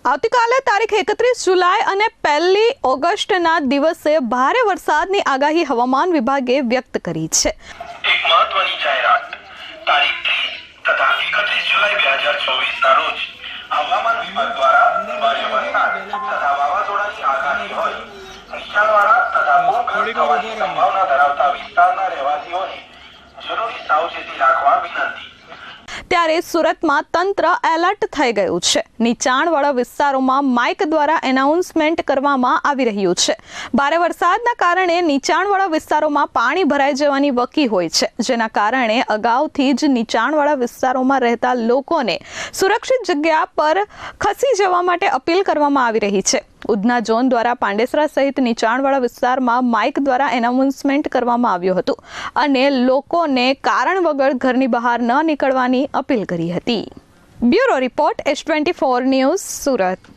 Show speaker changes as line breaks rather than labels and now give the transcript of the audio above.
આવતીકાલે તારીખ 31 જુલાઈ અને 1 ઓગસ્ટના દિવસે ભારે વરસાદની આગાહી હવામાન વિભાગે વ્યક્ત કરી છે।
એક મહત્વની જાહેરાત તારીખ 30 તથા 31 જુલાઈ 2024 ના રોજ હવામાન વિભાગ દ્વારા ભારે વરસાદ તથા વાવાઝોડાની આગાહી હોય નીચાણવાળા તથા ભૂગર્ભ થવાની સંભાવના ધરાવતા વિસ્તારના રહેવાસીઓને જરૂરી સાવચેતી રાખવા વિનંતી।
ત્યારે સુરતમાં તંત્ર એલર્ટ થઈ ગયું છે। નીચાણવાળા વિસ્તારોમાં માઇક દ્વારા એનાઉન્સમેન્ટ કરવામાં આવી રહ્યું છે। ભારે વરસાદના કારણે નીચાણવાળા વિસ્તારોમાં પાણી ભરાઈ જવાની વકી હોય છે, જેના કારણે અગાઉથી જ નીચાણવાળા વિસ્તારોમાં રહેતા લોકોને સુરક્ષિત જગ્યા પર ખસી જવા માટે અપીલ કરવામાં આવી રહી છે। ઉધના ઝોન દ્વારા પાંડેસરા સહિત નીચાણવાળા વિસ્તારમાં માઇક દ્વારા એનાઉન્સમેન્ટ કરવામાં આવ્યું હતું અને લોકોને કારણ વગર ઘરની બહાર ન નીકળવાની અપીલ કરી હતી। Bureau report S24 news Surat.